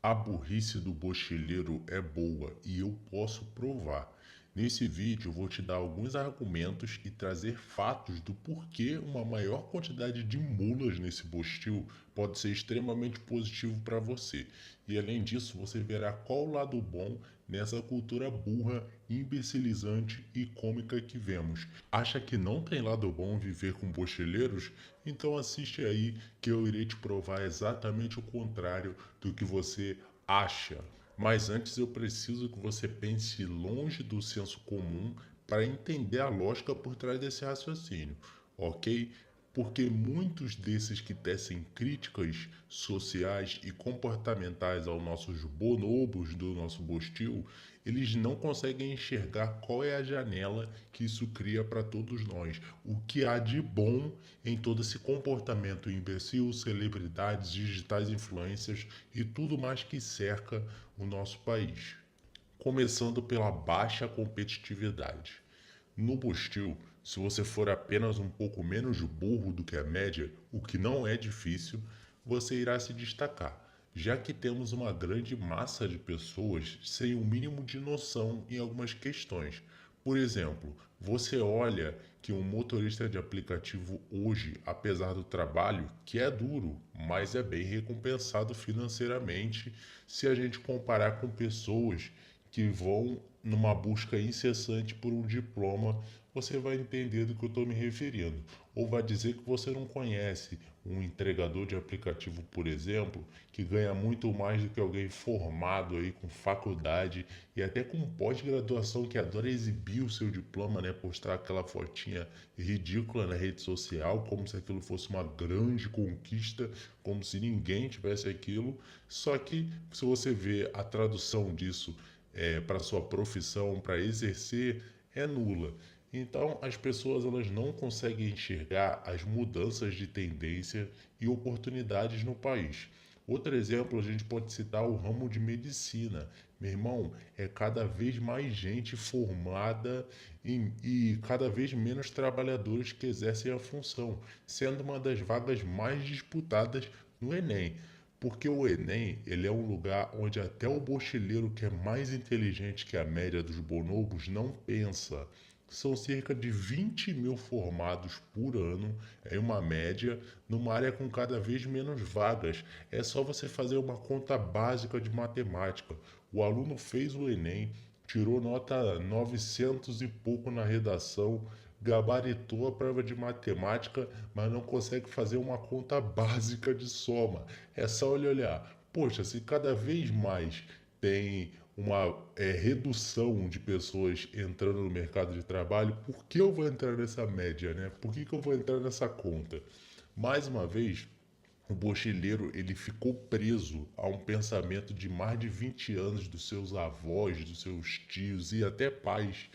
A burrice do bocheleiro é boa e eu posso provar. Nesse vídeo, eu vou te dar alguns argumentos e trazer fatos do porquê uma maior quantidade de mulas nesse bostil pode ser extremamente positivo para você. E além disso, você verá qual o lado bom nessa cultura burra, imbecilizante e cômica que vemos. Acha que não tem lado bom viver com bocheleiros? Então assiste aí que eu irei te provar exatamente o contrário do que você acha. Mas antes eu preciso que você pense longe do senso comum para entender a lógica por trás desse raciocínio, ok? Porque muitos desses que tecem críticas sociais e comportamentais aos nossos bonobos do nosso bostil, eles não conseguem enxergar qual é a janela que isso cria para todos nós. O que há de bom em todo esse comportamento imbecil, celebridades, digitais influências e tudo mais que cerca o nosso país. Começando pela baixa competitividade. No Bostil, se você for apenas um pouco menos burro do que a média, o que não é difícil, você irá se destacar, já que temos uma grande massa de pessoas sem o mínimo de noção em algumas questões. Por exemplo, você olha que um motorista de aplicativo hoje, apesar do trabalho, que é duro, mas é bem recompensado financeiramente se a gente comparar com pessoas que vão numa busca incessante por um diploma, você vai entender do que eu estou me referindo. Ou vai dizer que você não conhece um entregador de aplicativo, por exemplo, que ganha muito mais do que alguém formado aí com faculdade e até com pós-graduação que adora exibir o seu diploma, né? Postar aquela fotinha ridícula na rede social, como se aquilo fosse uma grande conquista, como se ninguém tivesse aquilo. Só que se você vê a tradução disso para sua profissão, para exercer, é nula. Então, as pessoas elas não conseguem enxergar as mudanças de tendência e oportunidades no país. Outro exemplo, a gente pode citar o ramo de medicina. Meu irmão, é cada vez mais gente formada e cada vez menos trabalhadores que exercem a função, sendo uma das vagas mais disputadas no Enem. Porque o Enem, ele é um lugar onde até o bocheleiro que é mais inteligente que a média dos bonobos não pensa. São cerca de 20 mil formados por ano, em uma média, numa área com cada vez menos vagas. É só você fazer uma conta básica de matemática. O aluno fez o Enem, tirou nota 900 e pouco na redação, gabaritou a prova de matemática, mas não consegue fazer uma conta básica de soma. É só ele olhar. Poxa, se cada vez mais tem uma redução de pessoas entrando no mercado de trabalho, por que eu vou entrar nessa média, né? Por que eu vou entrar nessa conta? Mais uma vez, o bocheleiro ele ficou preso a um pensamento de mais de 20 anos dos seus avós, dos seus tios e até pais.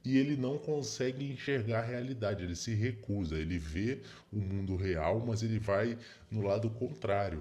E ele não consegue enxergar a realidade, ele se recusa, ele vê o mundo real, mas ele vai no lado contrário.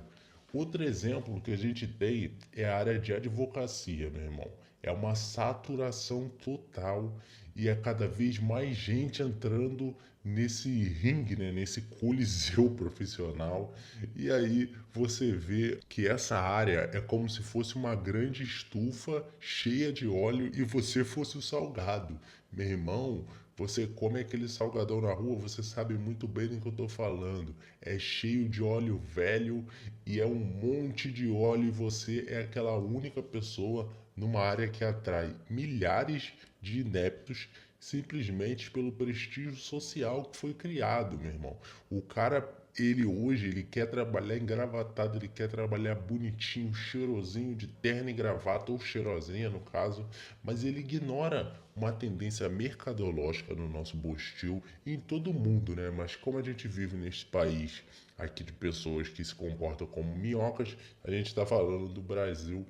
Outro exemplo que a gente tem é a área de advocacia, meu irmão. É uma saturação total e é cada vez mais gente entrando nesse ringue, né, nesse coliseu profissional. E aí você vê que essa área é como se fosse uma grande estufa cheia de óleo e você fosse o salgado. Meu irmão, você come aquele salgadão na rua, você sabe muito bem do que eu estou falando. É cheio de óleo velho e é um monte de óleo e você é aquela única pessoa numa área que atrai milhares de ineptos simplesmente pelo prestígio social que foi criado, meu irmão. O cara, ele hoje, ele quer trabalhar engravatado, ele quer trabalhar bonitinho, cheirosinho, de terno e gravata, ou cheirosinha no caso, mas ele ignora uma tendência mercadológica no nosso bostil e em todo mundo, né? Mas como a gente vive neste país aqui de pessoas que se comportam como minhocas, a gente está falando do Brasil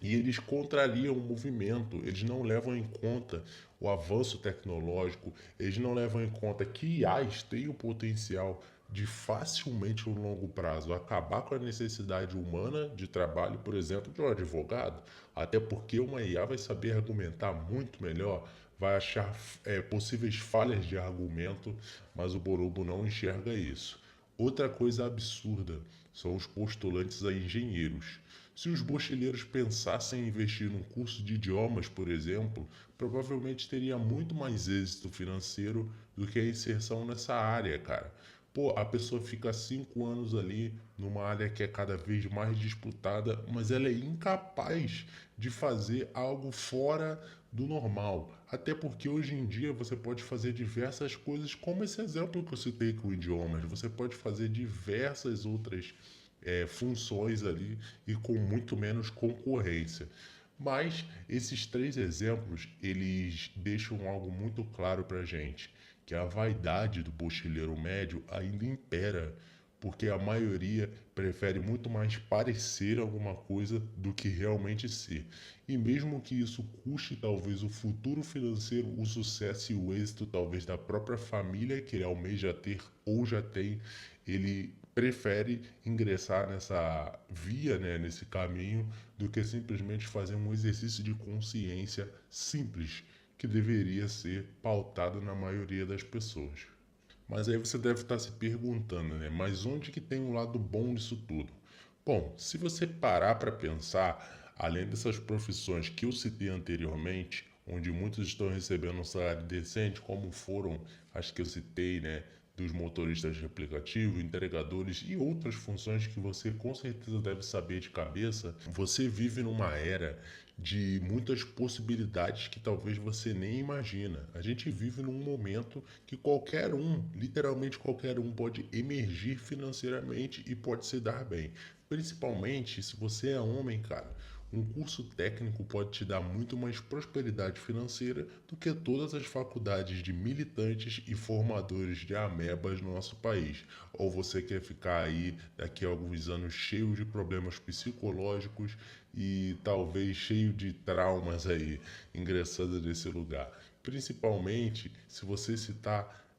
e eles contrariam o movimento, eles não levam em conta o avanço tecnológico, eles não levam em conta que IAs têm o potencial de facilmente, no longo prazo, acabar com a necessidade humana de trabalho, por exemplo, de um advogado. Até porque uma IA vai saber argumentar muito melhor, vai achar possíveis falhas de argumento, mas o Borubo não enxerga isso. Outra coisa absurda são os postulantes a engenheiros. Se os mochileiros pensassem em investir num curso de idiomas, por exemplo, provavelmente teria muito mais êxito financeiro do que a inserção nessa área, cara. Pô, a pessoa fica 5 anos ali numa área que é cada vez mais disputada, mas ela é incapaz de fazer algo fora do normal. Até porque hoje em dia você pode fazer diversas coisas, como esse exemplo que eu citei com idiomas. Você pode fazer diversas outras funções ali e com muito menos concorrência. Mas esses três exemplos, eles deixam algo muito claro para a gente, que a vaidade do mochileiro médio ainda impera, porque a maioria prefere muito mais parecer alguma coisa do que realmente ser. E mesmo que isso custe talvez o futuro financeiro, o sucesso e o êxito talvez da própria família que ele almeja ter ou já tem, ele prefere ingressar nessa via, né, nesse caminho, do que simplesmente fazer um exercício de consciência simples, que deveria ser pautado na maioria das pessoas. Mas aí você deve estar se perguntando, né? Mas onde que tem um lado bom disso tudo? Bom, se você parar para pensar, além dessas profissões que eu citei anteriormente, onde muitos estão recebendo um salário decente, como foram as que eu citei, né? Dos motoristas de aplicativo, entregadores e outras funções que você com certeza deve saber de cabeça, você vive numa era de muitas possibilidades que talvez você nem imagina. A gente vive num momento que qualquer um, literalmente qualquer um, pode emergir financeiramente e pode se dar bem. Principalmente se você é homem, cara. Um curso técnico pode te dar muito mais prosperidade financeira do que todas as faculdades de militantes e formadores de amebas no nosso país. Ou você quer ficar aí daqui a alguns anos cheio de problemas psicológicos e talvez cheio de traumas aí ingressando nesse lugar. Principalmente se você citar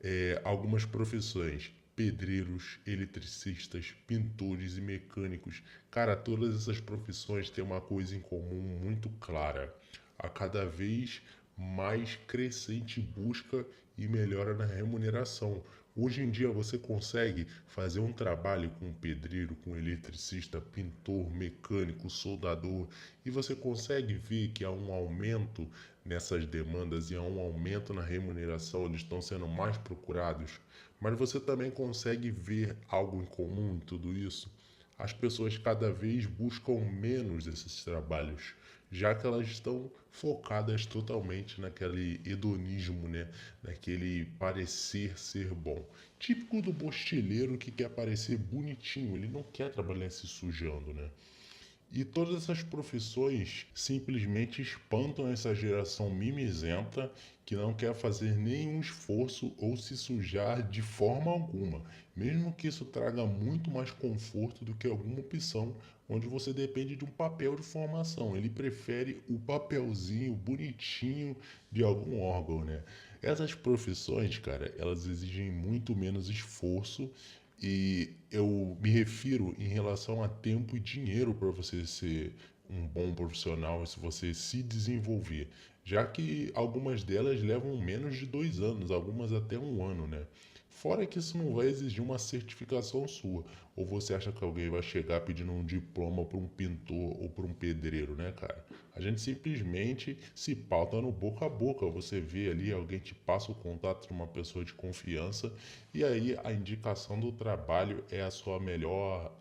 algumas profissões, pedreiros, eletricistas, pintores e mecânicos. Cara, todas essas profissões têm uma coisa em comum muito clara: a cada vez mais crescente busca e melhora na remuneração. Hoje em dia você consegue fazer um trabalho com pedreiro, com eletricista, pintor, mecânico, soldador, e você consegue ver que há um aumento nessas demandas e há um aumento na remuneração, eles estão sendo mais procurados. Mas você também consegue ver algo em comum em tudo isso? As pessoas cada vez buscam menos esses trabalhos, já que elas estão focadas totalmente naquele hedonismo, né? Naquele parecer ser bom. Típico do mochileiro que quer parecer bonitinho, ele não quer trabalhar se sujando, né? E todas essas profissões simplesmente espantam essa geração mimizenta que não quer fazer nenhum esforço ou se sujar de forma alguma, mesmo que isso traga muito mais conforto do que alguma opção onde você depende de um papel de formação. Ele prefere o papelzinho bonitinho de algum órgão, né? Essas profissões, cara, elas exigem muito menos esforço e eu me refiro em relação a tempo e dinheiro para você ser um bom profissional e se você se desenvolver. Já que algumas delas levam menos de 2 anos, algumas até um ano, né? Fora que isso não vai exigir uma certificação sua. Ou você acha que alguém vai chegar pedindo um diploma para um pintor ou para um pedreiro, né, cara? A gente simplesmente se pauta no boca a boca. Você vê ali, alguém te passa o contato de uma pessoa de confiança e aí a indicação do trabalho é a sua melhor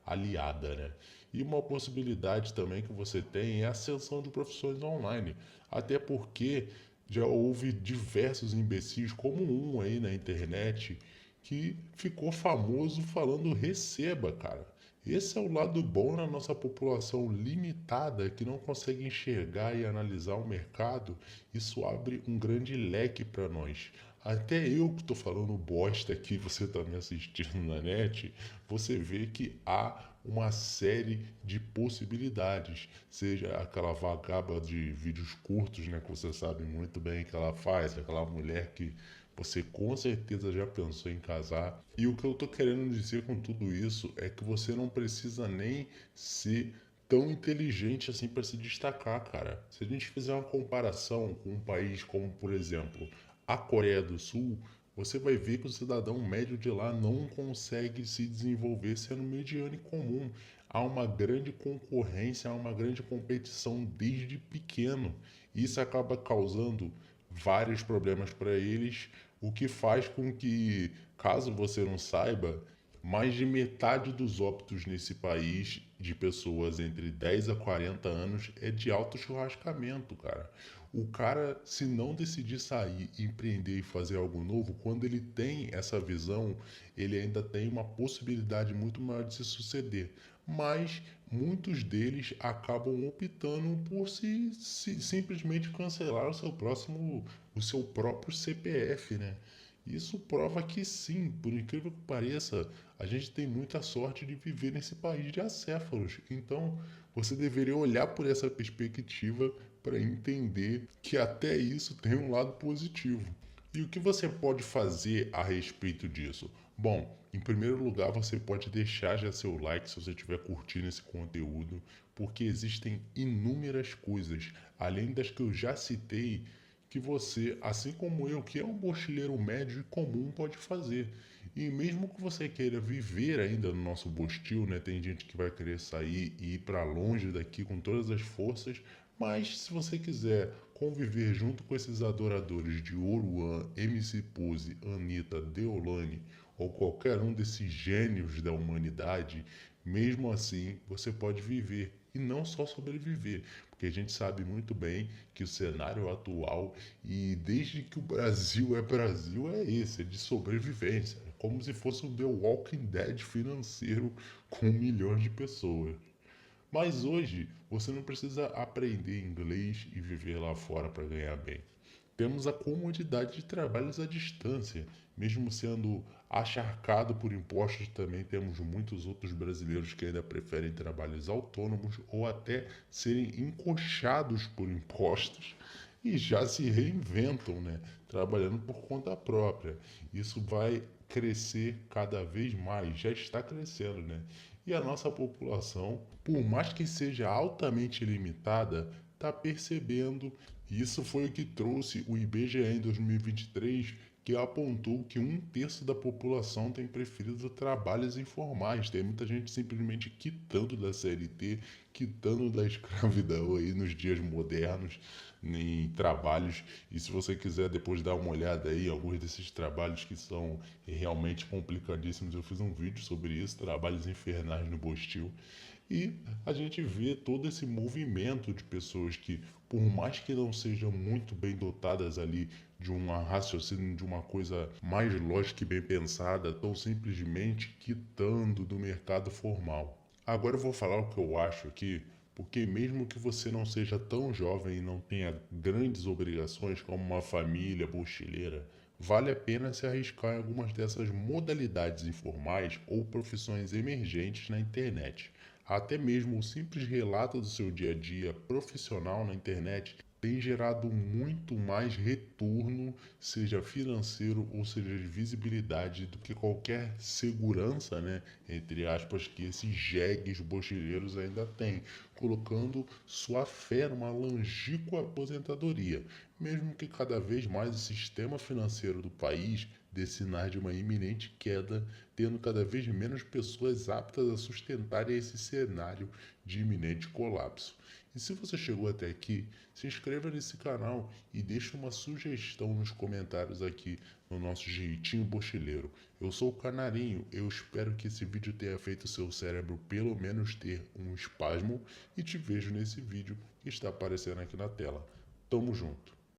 aliada, né? E uma possibilidade também que você tem é a ascensão de profissões online. Até porque já houve diversos imbecis, como um aí na internet, que ficou famoso falando receba, cara. Esse é o lado bom na nossa população limitada que não consegue enxergar e analisar o mercado. Isso abre um grande leque para nós. Até eu que estou falando bosta aqui, você está me assistindo na net, você vê que há uma série de possibilidades. Seja aquela vagaba de vídeos curtos, né, que você sabe muito bem que ela faz, aquela mulher que você com certeza já pensou em casar. E o que eu tô querendo dizer com tudo isso é que você não precisa nem ser tão inteligente assim para se destacar, cara. Se a gente fizer uma comparação com um país como, por exemplo, a Coreia do Sul, você vai ver que o cidadão médio de lá não consegue se desenvolver sendo mediano e comum. há uma grande concorrência, há uma grande competição desde pequeno. Isso acaba causando vários problemas para eles, o que faz com que, caso você não saiba, mais de metade dos óbitos nesse país de pessoas entre 10 a 40 anos é de autochurrascamento, cara. O cara, se não decidir sair, empreender e fazer algo novo, quando ele tem essa visão, ele ainda tem uma possibilidade muito maior de se suceder. Mas muitos deles acabam optando por simplesmente cancelar o seu próprio CPF, né? Isso prova que sim, por incrível que pareça, a gente tem muita sorte de viver nesse país de acéfalos. Então, você deveria olhar por essa perspectiva para entender que até isso tem um lado positivo. E o que você pode fazer a respeito disso? Bom, em primeiro lugar, você pode deixar já seu like se você estiver curtindo esse conteúdo, porque existem inúmeras coisas, além das que eu já citei, que você, assim como eu, que é um mochileiro médio e comum, pode fazer. E mesmo que você queira viver ainda no nosso Bostil, né? Tem gente que vai querer sair e ir para longe daqui com todas as forças, mas se você quiser conviver junto com esses adoradores de Oruan, MC Pose, Anitta, Deolane ou qualquer um desses gênios da humanidade, mesmo assim você pode viver e não só sobreviver, porque a gente sabe muito bem que o cenário atual e desde que o Brasil é esse, é de sobrevivência, é como se fosse um The Walking Dead financeiro com milhões de pessoas. Mas hoje você não precisa aprender inglês e viver lá fora para ganhar bem. Temos a comodidade de trabalhos à distância, mesmo sendo acharcado por impostos, também temos muitos outros brasileiros que ainda preferem trabalhos autônomos ou até serem encoxados por impostos e já se reinventam, né? Trabalhando por conta própria. Isso vai crescer cada vez mais, já está crescendo, né? E a nossa população, por mais que seja altamente limitada, está percebendo. Isso foi o que trouxe o IBGE em 2023, que apontou que um terço da população tem preferido trabalhos informais. Tem muita gente simplesmente quitando da CLT, quitando da escravidão aí nos dias modernos, em trabalhos. E se você quiser depois dar uma olhada aí, alguns desses trabalhos que são realmente complicadíssimos, eu fiz um vídeo sobre isso, trabalhos infernais no Bostil. E a gente vê todo esse movimento de pessoas que, por mais que não sejam muito bem dotadas ali de um raciocínio, de uma coisa mais lógica e bem pensada, estão simplesmente quitando do mercado formal. Agora eu vou falar o que eu acho aqui, porque mesmo que você não seja tão jovem e não tenha grandes obrigações como uma família mochileira, vale a pena se arriscar em algumas dessas modalidades informais ou profissões emergentes na internet. Até mesmo o simples relato do seu dia a dia profissional na internet tem gerado muito mais retorno, seja financeiro ou seja de visibilidade, do que qualquer segurança, né, entre aspas, que esses jegues mochileiros ainda têm, colocando sua fé numa longínqua aposentadoria, mesmo que cada vez mais o sistema financeiro do país dê sinais de uma iminente queda, tendo cada vez menos pessoas aptas a sustentarem esse cenário de iminente colapso. E se você chegou até aqui, se inscreva nesse canal e deixe uma sugestão nos comentários aqui no nosso jeitinho bochileiro. Eu sou o Canarinho, eu espero que esse vídeo tenha feito seu cérebro pelo menos ter um espasmo e te vejo nesse vídeo que está aparecendo aqui na tela. Tamo junto!